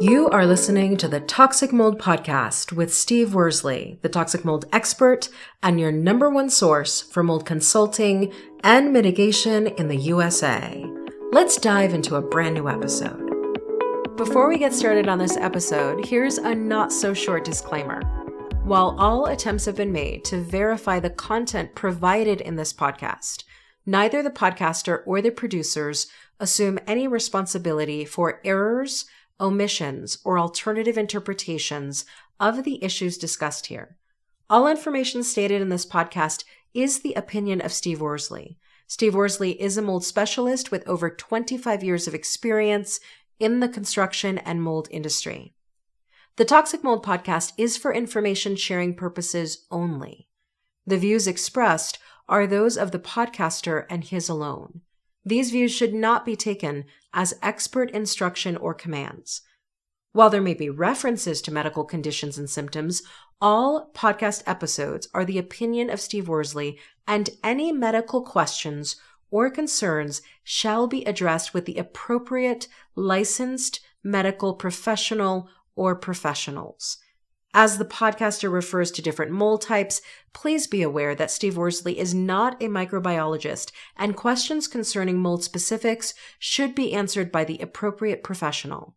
You are listening to the Toxic Mold Podcast with Steve Worsley, the toxic mold expert and your number one source for mold consulting and mitigation in the USA. Let's dive into a brand new episode. Before we get started on this episode, here's a not so short disclaimer. While all attempts have been made to verify the content provided in this podcast, neither the podcaster or the producers assume any responsibility for errors, omissions, or alternative interpretations of the issues discussed here. All information stated in this podcast is the opinion of Steve Worsley. Steve Worsley is a mold specialist with over 25 years of experience in the construction and mold industry. The Toxic Mold Podcast is for information sharing purposes only. The views expressed are those of the podcaster and his alone. These views should not be taken as expert instruction or commands. While there may be references to medical conditions and symptoms, all podcast episodes are the opinion of Steve Worsley, and any medical questions or concerns shall be addressed with the appropriate licensed medical professional or professionals. As the podcaster refers to different mold types, please be aware that Steve Worsley is not a microbiologist, and questions concerning mold specifics should be answered by the appropriate professional.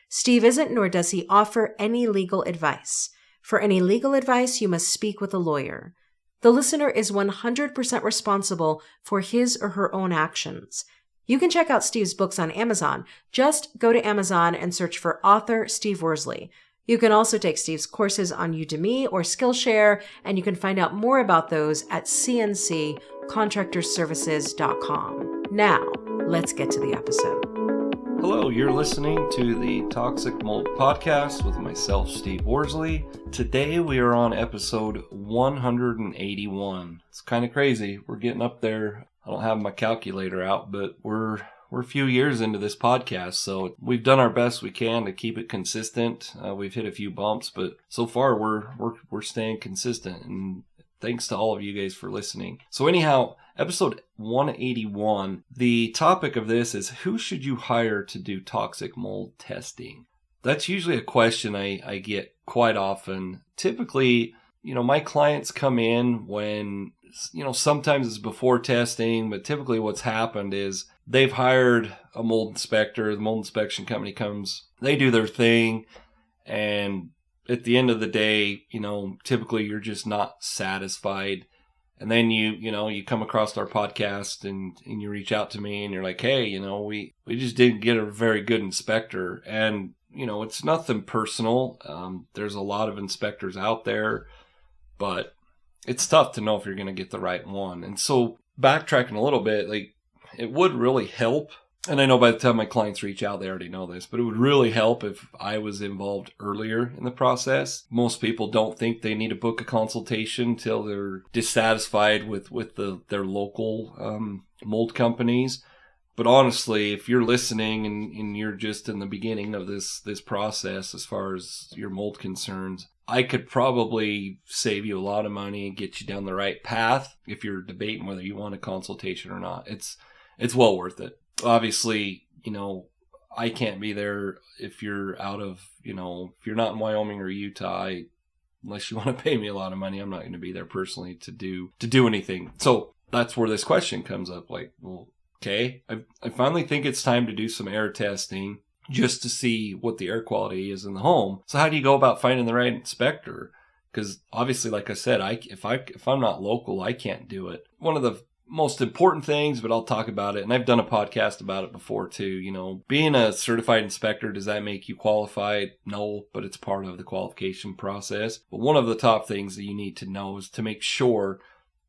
Steve isn't, nor does he offer any legal advice. For any legal advice, you must speak with a lawyer. The listener is 100% responsible for his or her own actions. You can check out Steve's books on Amazon. Just go to Amazon and search for author Steve Worsley. You can also take Steve's courses on Udemy or Skillshare, and you can find out more about those at cnccontractorservices.com. Now, let's get to the episode. Hello, you're listening to the Toxic Mold Podcast with myself, Steve Worsley. Today we are on episode 181. It's kind of crazy. We're getting up there. I don't have my calculator out, but we're a few years into this podcast, so we've done our best we can to keep it consistent. We've hit a few bumps, but so far we're staying consistent, and thanks to all of you guys for listening. So anyhow, episode 181, the topic of this is, who should you hire to do toxic mold testing? That's usually a question I get quite often. Typically, my clients come in when, sometimes it's before testing, but typically what's happened is they've hired a mold inspector. The mold inspection company comes, they do their thing, and at the end of the day, typically you're just not satisfied. And then you come across our podcast and you reach out to me and you're like, hey, we just didn't get a very good inspector. And, it's nothing personal. There's a lot of inspectors out there, but it's tough to know if you're going to get the right one. And so backtracking a little bit, it would really help. And I know by the time my clients reach out, they already know this, but it would really help if I was involved earlier in the process. Most people don't think they need to book a consultation till they're dissatisfied with their local mold companies. But honestly, if you're listening and you're just in the beginning of this process as far as your mold concerns, I could probably save you a lot of money and get you down the right path if you're debating whether you want a consultation or not. It's well worth it. Obviously, I can't be there if you're out of, if you're not in Wyoming or Utah, unless you want to pay me a lot of money, I'm not going to be there personally to do anything. So that's where this question comes up. Okay, I finally think it's time to do some air testing just to see what the air quality is in the home. So how do you go about finding the right inspector? Because obviously, like I said, if I'm not local, I can't do it. One of the most important things, but I'll talk about it, and I've done a podcast about it before too. Being a certified inspector, does that make you qualified? No, but it's part of the qualification process. But one of the top things that you need to know is to make sure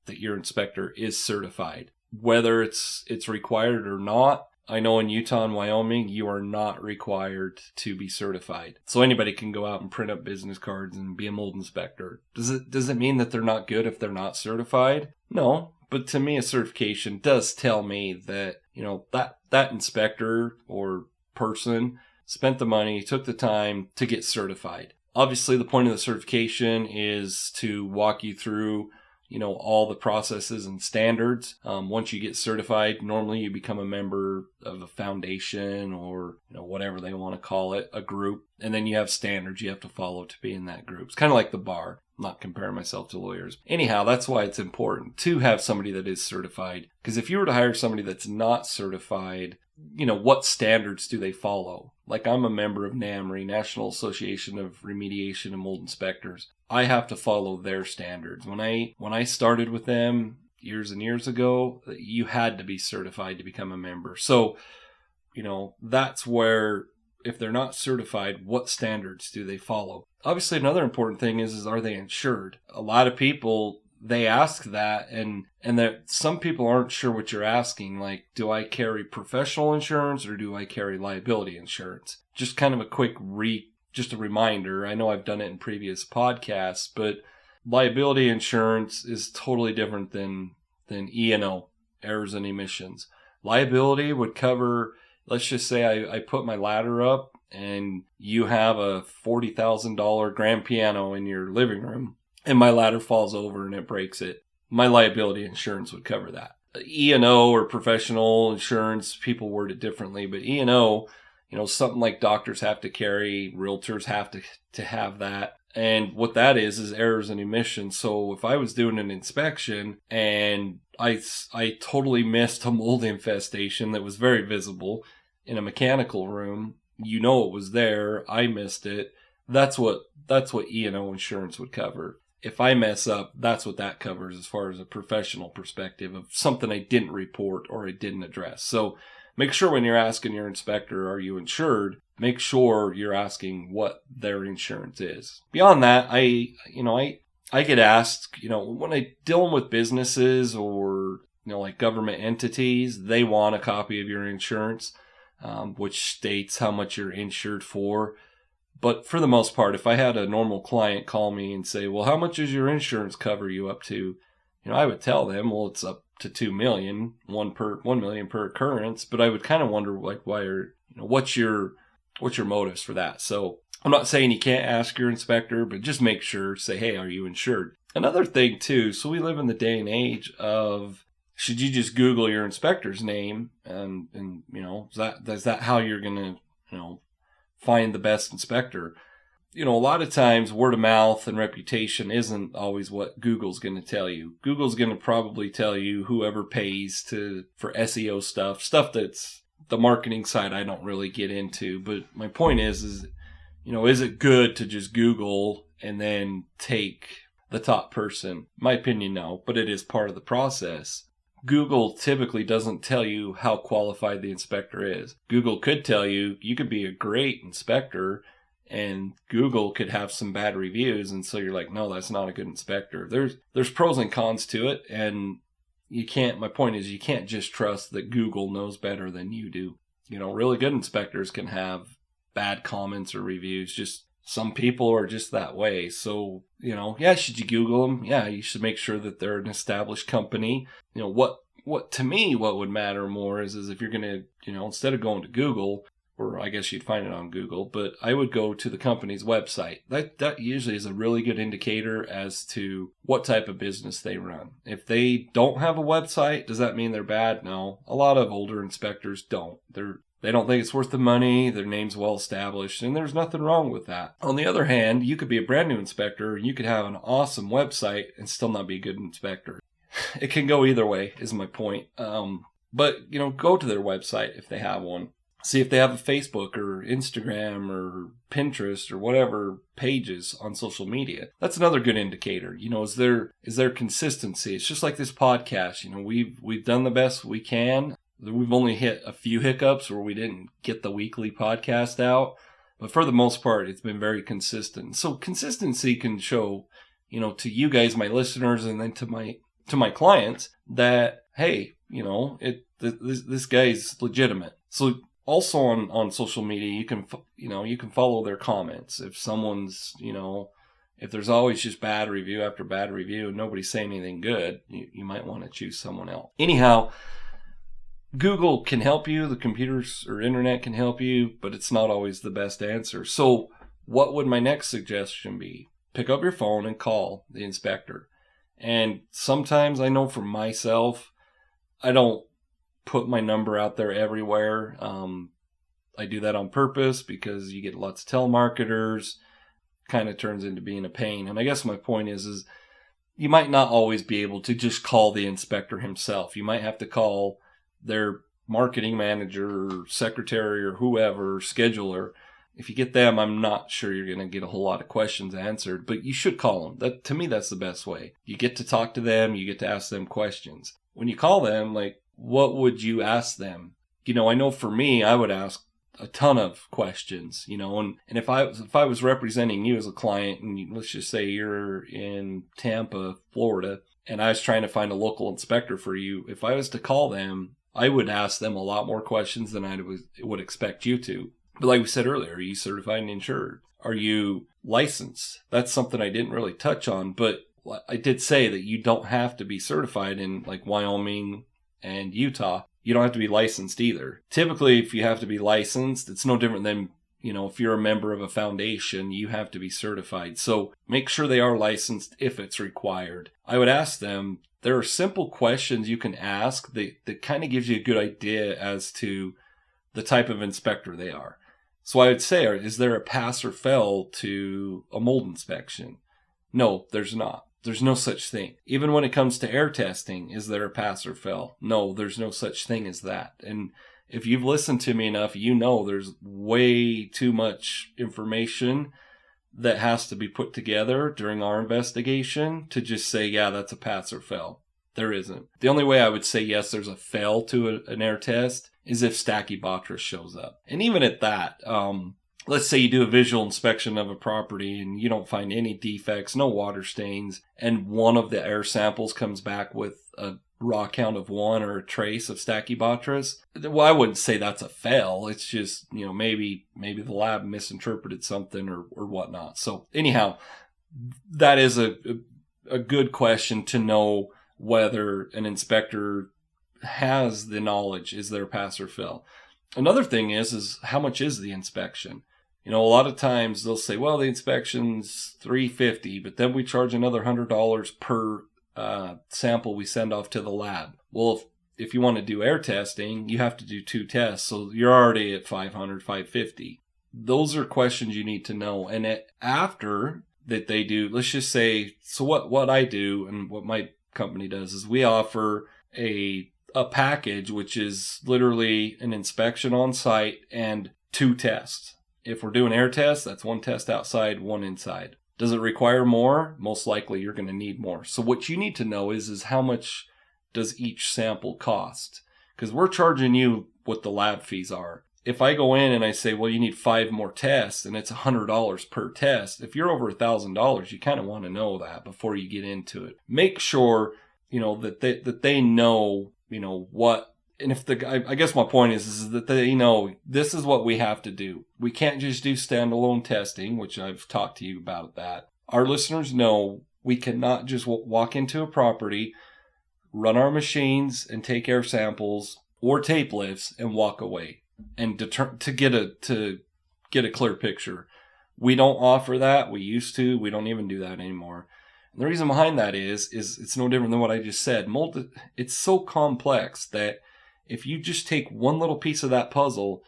that your inspector is certified. Whether it's required or not, I know in Utah and Wyoming, you are not required to be certified. So anybody can go out and print up business cards and be a mold inspector. Does it mean that they're not good if they're not certified? No. But to me, a certification does tell me that, that inspector or person spent the money, took the time to get certified. Obviously, the point of the certification is to walk you through all the processes and standards. Once you get certified, normally you become a member of a foundation or, whatever they want to call it, a group. And then you have standards you have to follow to be in that group. It's kind of like the bar. I'm not comparing myself to lawyers. Anyhow, that's why it's important to have somebody that is certified. Because if you were to hire somebody that's not certified, what standards do they follow? Like, I'm a member of NAMRI, National Association of Remediation and Mold Inspectors. I have to follow their standards. When I started with them years and years ago, you had to be certified to become a member. So, that's where, if they're not certified, what standards do they follow? Obviously, another important thing is are they insured? A lot of people, they ask that, and that some people aren't sure what you're asking. Like, do I carry professional insurance or do I carry liability insurance? Just kind of a quick just a reminder. I know I've done it in previous podcasts, but liability insurance is totally different than E&O, errors and emissions. Liability would cover, let's just say I put my ladder up and you have a $40,000 grand piano in your living room and my ladder falls over and it breaks it. My liability insurance would cover that. E&O or professional insurance, people word it differently, but E&O, something like doctors have to carry, realtors have to have that. And what that is errors and emissions. So if I was doing an inspection and I totally missed a mold infestation that was very visible in a mechanical room, it was there, I missed it. That's what E&O insurance would cover. If I mess up, that's what that covers as far as a professional perspective of something I didn't report or I didn't address. So make sure when you're asking your inspector, are you insured? Make sure you're asking what their insurance is. Beyond that, I get asked, when I'm dealing with businesses or, like government entities, they want a copy of your insurance, which states how much you're insured for. But for the most part, if I had a normal client call me and say, well, how much does your insurance cover you up to? I would tell them, well, it's up to $2 million, $1 million per occurrence. But I would kind of wonder, like, what's your motives for that? So I'm not saying you can't ask your inspector, but just make sure, say, hey, are you insured? Another thing too, so we live in the day and age of, should you just Google your inspector's name and is that how you're going to, find the best inspector? A lot of times word of mouth and reputation isn't always what Google's going to tell you. Google's going to probably tell you whoever pays for SEO stuff that's the marketing side I don't really get into. But my point is it good to just Google and then take the top person? My opinion, no, but it is part of the process. Google typically doesn't tell you how qualified the inspector is. Google could tell you could be a great inspector and Google could have some bad reviews. And so you're like, no, that's not a good inspector. There's pros and cons to it. And my point is you can't just trust that Google knows better than you do. Really good inspectors can have bad comments or reviews. Just some people are just that way. So, should you Google them? Yeah, you should make sure that they're an established company. What to me, what would matter more is if you're going to, instead of going to Google, or I guess you'd find it on Google, but I would go to the company's website. That usually is a really good indicator as to what type of business they run. If they don't have a website, does that mean they're bad? No. A lot of older inspectors don't. They don't think it's worth the money, their name's well established, and there's nothing wrong with that. On the other hand, you could be a brand new inspector, and you could have an awesome website and still not be a good inspector. It can go either way, is my point. But, go to their website if they have one. See if they have a Facebook or Instagram or Pinterest or whatever pages on social media. That's another good indicator. Is there consistency? It's just like this podcast. We've done the best we can. We've only hit a few hiccups where we didn't get the weekly podcast out, but for the most part, it's been very consistent. So consistency can show, to you guys, my listeners, and then to my clients that, hey, this guy's legitimate. So also on social media, you can follow their comments. If someone's, if there's always just bad review after bad review and nobody's saying anything good, you might want to choose someone else. Anyhow, Google can help you, the computers or internet can help you, but it's not always the best answer. So what would my next suggestion be? Pick up your phone and call the inspector. And sometimes I know for myself, I don't put my number out there everywhere. I do that on purpose because you get lots of telemarketers. Kind of turns into being a pain. And I guess my point is you might not always be able to just call the inspector himself. You might have to call their marketing manager or secretary or whoever, scheduler. If you get them, I'm not sure you're going to get a whole lot of questions answered, but you should call them. To me, that's the best way. You get to talk to them. You get to ask them questions. When you call them, like, what would you ask them? I know for me, I would ask a ton of questions, and if I was representing you as a client, and let's just say you're in Tampa, Florida, and I was trying to find a local inspector for you, if I was to call them, I would ask them a lot more questions than I would expect you to. But like we said earlier, are you certified and insured? Are you licensed? That's something I didn't really touch on, but I did say that you don't have to be certified in like Wyoming and Utah. You don't have to be licensed either. Typically, if you have to be licensed, it's no different than, if you're a member of a foundation, you have to be certified. So make sure they are licensed if it's required. I would ask them, there are simple questions you can ask that kind of gives you a good idea as to the type of inspector they are. So I would say, is there a pass or fail to a mold inspection? No, there's not. There's no such thing. Even when it comes to air testing, is there a pass or fail? No, there's no such thing as that. And if you've listened to me enough, there's way too much information that has to be put together during our investigation to just say, yeah, that's a pass or fail. There isn't. The only way I would say, yes, there's a fail to an air test is if Stachybotrys shows up. And even at that, let's say you do a visual inspection of a property and you don't find any defects, no water stains, and one of the air samples comes back with a raw count of 1 or a trace of Stachybotrys. Well, I wouldn't say that's a fail. It's just, maybe the lab misinterpreted something or whatnot. So anyhow, that is a good question to know whether an inspector has the knowledge. Is there a pass or fail? Another thing is how much is the inspection? A lot of times they'll say, well, the inspection's $350, but then we charge another $100 per sample we send off to the lab. Well, if you want to do air testing, you have to do 2 tests, so you're already at $500, $550. Those are questions you need to know. And after that they do, let's just say, so what I do and what my company does is we offer a package, which is literally an inspection on site and 2 tests. If we're doing air tests, that's 1 test outside, 1 inside. Does it require more? Most likely you're going to need more. So what you need to know is how much does each sample cost? Because we're charging you what the lab fees are. If I go in and I say, well, you need 5 more tests and it's $100 per test, if you're over $1,000, you kind of want to know that before you get into it. Make sure, that they know, what. And if I guess my point is that they know this is what we have to do. We can't just do standalone testing, which I've talked to you about that. Our listeners know we cannot just walk into a property, run our machines and take air samples or tape lifts and walk away and to get a clear picture. We don't offer that. We used to. We don't even do that anymore. And the reason behind that is it's no different than what I just said. Mold, it's so complex that if you just take one little piece of that puzzle,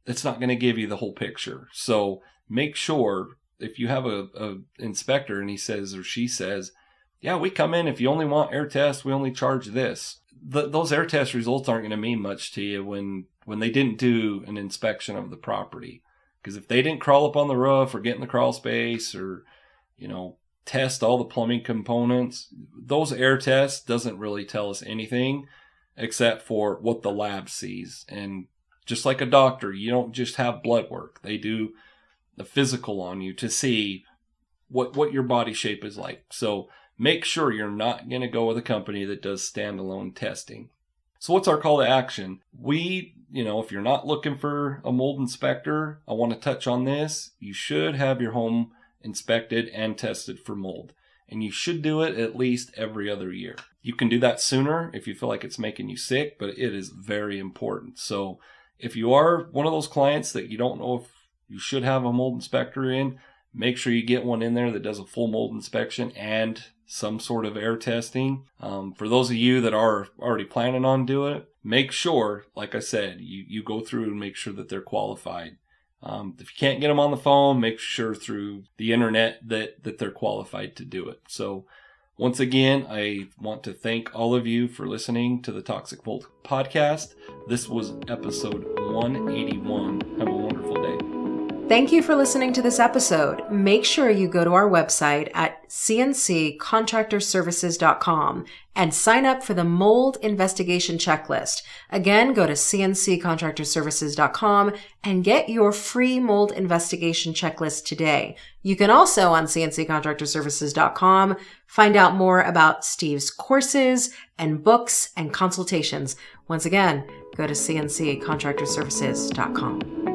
it's not going to give you the whole picture. So make sure if you have a inspector and he says or she says, yeah, we come in, if you only want air tests, we only charge this. Those air test results aren't going to mean much to you when they didn't do an inspection of the property. Because if they didn't crawl up on the roof or get in the crawl space or, test all the plumbing components, those air tests doesn't really tell us anything except for what the lab sees. And just like a doctor, you don't just have blood work. They do the physical on you to see what your body shape is like. So make sure you're not going to go with a company that does standalone testing. So what's our call to action? If you're not looking for a mold inspector, I want to touch on this. You should have your home inspected and tested for mold. And you should do it at least every other year. You can do that sooner if you feel like it's making you sick, but it is very important. So if you are one of those clients that you don't know if you should have a mold inspector in, make sure you get one in there that does a full mold inspection and some sort of air testing. For those of you that are already planning on doing it, make sure, like I said, you go through and make sure that they're qualified. If you can't get them on the phone, make sure through the internet that they're qualified to do it. So once again, I want to thank all of you for listening to the Toxic Mold Podcast. This was episode 181. Have a wonderful day. Thank you for listening to this episode. Make sure you go to our website at cnccontractorservices.com and sign up for the mold investigation checklist. Again, go to cnccontractorservices.com and get your free mold investigation checklist today. You can also, on cnccontractorservices.com, find out more about Steve's courses and books and consultations. Once again, go to cnccontractorservices.com.